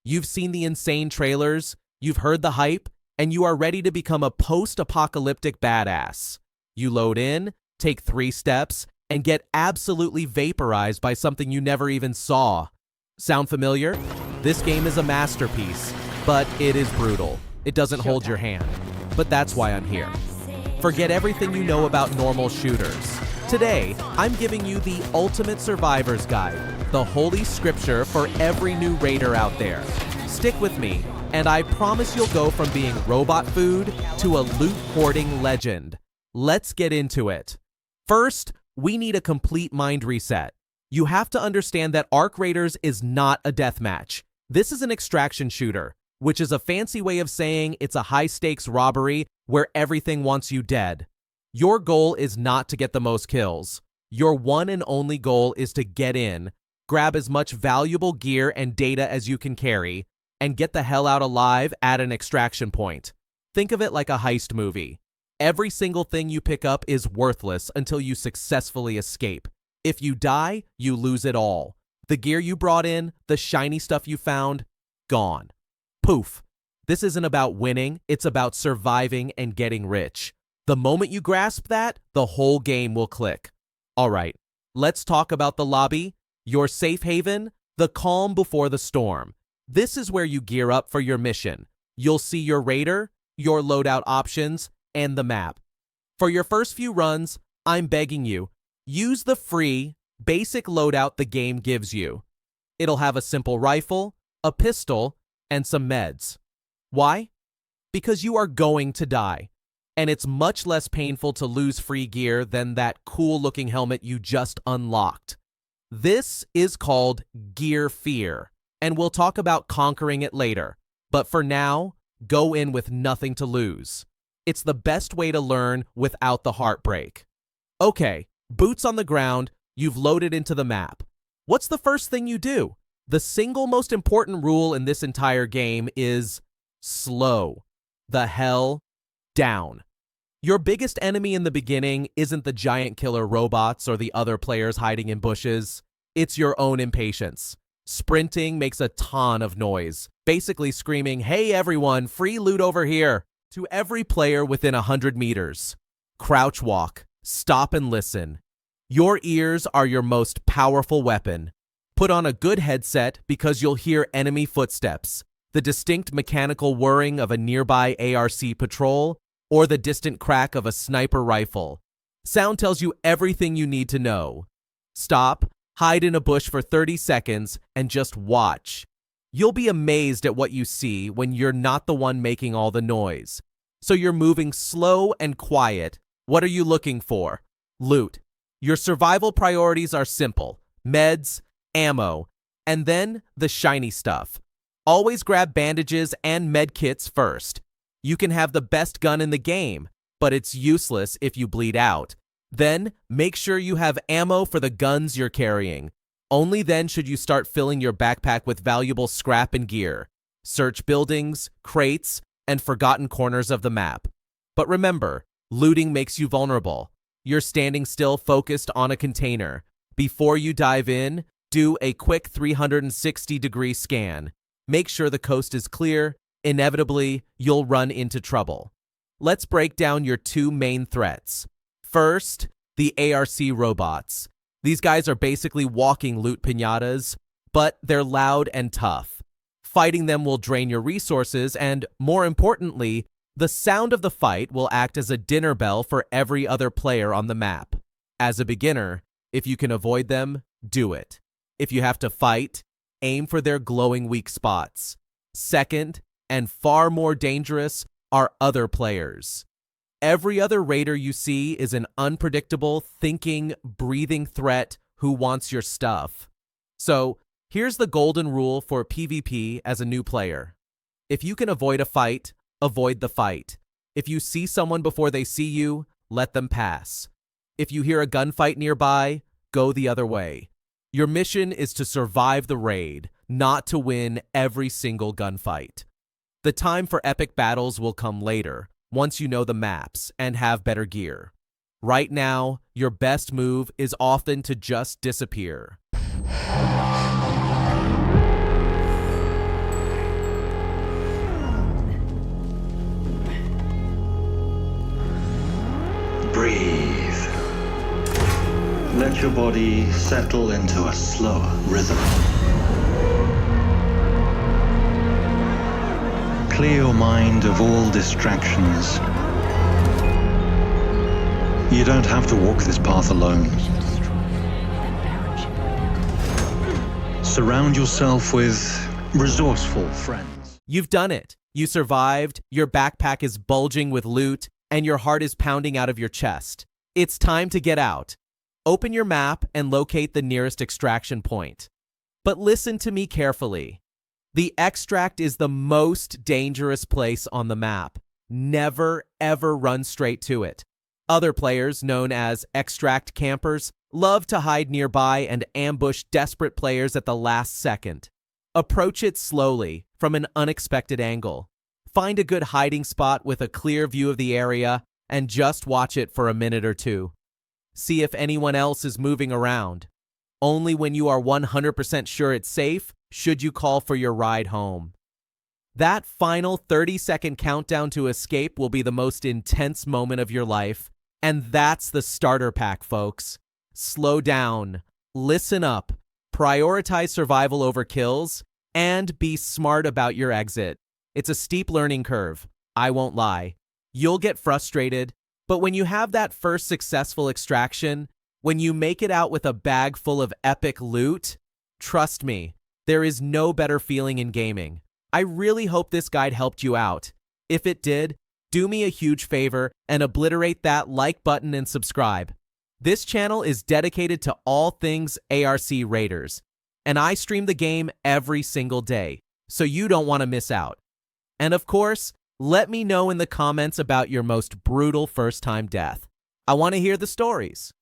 You've seen the insane trailers, you've heard the hype, and you are ready to become a post-apocalyptic badass. You load in, take 3 steps, and get absolutely vaporized by something you never even saw. Sound familiar? This game is a masterpiece, but it is brutal. It doesn't hold your hand. But that's why I'm here. Forget everything you know about normal shooters. Today, I'm giving you the ultimate survivor's guide, the holy scripture for every new raider out there. Stick with me, and I promise you'll go from being robot food to a loot hoarding legend. Let's get into it. First, we need a complete mind reset. You have to understand that Arc Raiders is not a deathmatch. This is an extraction shooter, which is a fancy way of saying it's a high-stakes robbery where everything wants you dead. Your goal is not to get the most kills. Your one and only goal is to get in, grab as much valuable gear and data as you can carry, and get the hell out alive at an extraction point. Think of it like a heist movie. Every single thing you pick up is worthless until you successfully escape. If you die, you lose it all. The gear you brought in, the shiny stuff you found, gone. Poof. This isn't about winning, it's about surviving and getting rich. The moment you grasp that, the whole game will click. All right, let's talk about the lobby, your safe haven, the calm before the storm. This is where you gear up for your mission. You'll see your raider, your loadout options, and the map. For your first few runs, I'm begging you, use the free, basic loadout the game gives you. It'll have a simple rifle, a pistol, and some meds. Why? Because you are going to die, and it's much less painful to lose free gear than that cool-looking helmet you just unlocked. This is called gear fear, and we'll talk about conquering it later. But for now, go in with nothing to lose. It's the best way to learn without the heartbreak. Okay, boots on the ground, you've loaded into the map. What's the first thing you do? The single most important rule in this entire game is slow the hell down. Your biggest enemy in the beginning isn't the giant killer robots or the other players hiding in bushes. It's your own impatience. Sprinting makes a ton of noise, basically screaming, "Hey everyone, free loot over here," to every player within 100 meters. Crouch walk, stop and listen. Your ears are your most powerful weapon. Put on a good headset because you'll hear enemy footsteps, the distinct mechanical whirring of a nearby ARC patrol, or the distant crack of a sniper rifle. Sound tells you everything you need to know. Stop, hide in a bush for 30 seconds, and just watch. You'll be amazed at what you see when you're not the one making all the noise. So you're moving slow and quiet. What are you looking for? Loot. Your survival priorities are simple: meds, ammo, and then the shiny stuff. Always grab bandages and med kits first. You can have the best gun in the game, but it's useless if you bleed out. Then, make sure you have ammo for the guns you're carrying. Only then should you start filling your backpack with valuable scrap and gear. Search buildings, crates, and forgotten corners of the map. But remember, looting makes you vulnerable. You're standing still focused on a container. Before you dive in, do a quick 360-degree scan. Make sure the coast is clear. Inevitably, you'll run into trouble. Let's break down your 2 main threats. First, the ARC robots. These guys are basically walking loot piñatas, but they're loud and tough. Fighting them will drain your resources, and more importantly, the sound of the fight will act as a dinner bell for every other player on the map. As a beginner, if you can avoid them, do it. If you have to fight, aim for their glowing weak spots. Second, and far more dangerous, are other players. Every other raider you see is an unpredictable, thinking, breathing threat who wants your stuff. So, here's the golden rule for PvP as a new player. If you can avoid a fight, avoid the fight. If you see someone before they see you, let them pass. If you hear a gunfight nearby, go the other way. Your mission is to survive the raid, not to win every single gunfight. The time for epic battles will come later, once you know the maps and have better gear. Right now, your best move is often to just disappear. let your body settle into a slower rhythm. Clear your mind of all distractions. You don't have to walk this path alone. Surround yourself with resourceful friends. You've done it. You survived, your backpack is bulging with loot, and your heart is pounding out of your chest. It's time to get out. Open your map and locate the nearest extraction point. But listen to me carefully. The extract is the most dangerous place on the map. Never, ever run straight to it. Other players, known as extract campers, love to hide nearby and ambush desperate players at the last second. Approach it slowly, from an unexpected angle. Find a good hiding spot with a clear view of the area, and just watch it for a minute or two. See if anyone else is moving around. Only when you are 100% sure it's safe should you call for your ride home. That final 30-second countdown to escape will be the most intense moment of your life, and that's the starter pack, folks. Slow down, listen up, prioritize survival over kills, and be smart about your exit. It's a steep learning curve, I won't lie. You'll get frustrated, but when you have that first successful extraction, when you make it out with a bag full of epic loot, trust me, there is no better feeling in gaming. I really hope this guide helped you out. If it did, do me a huge favor and obliterate that like button and subscribe. This channel is dedicated to all things ARC Raiders, and I stream the game every single day, so you don't want to miss out. And of course, let me know in the comments about your most brutal first-time death. I want to hear the stories.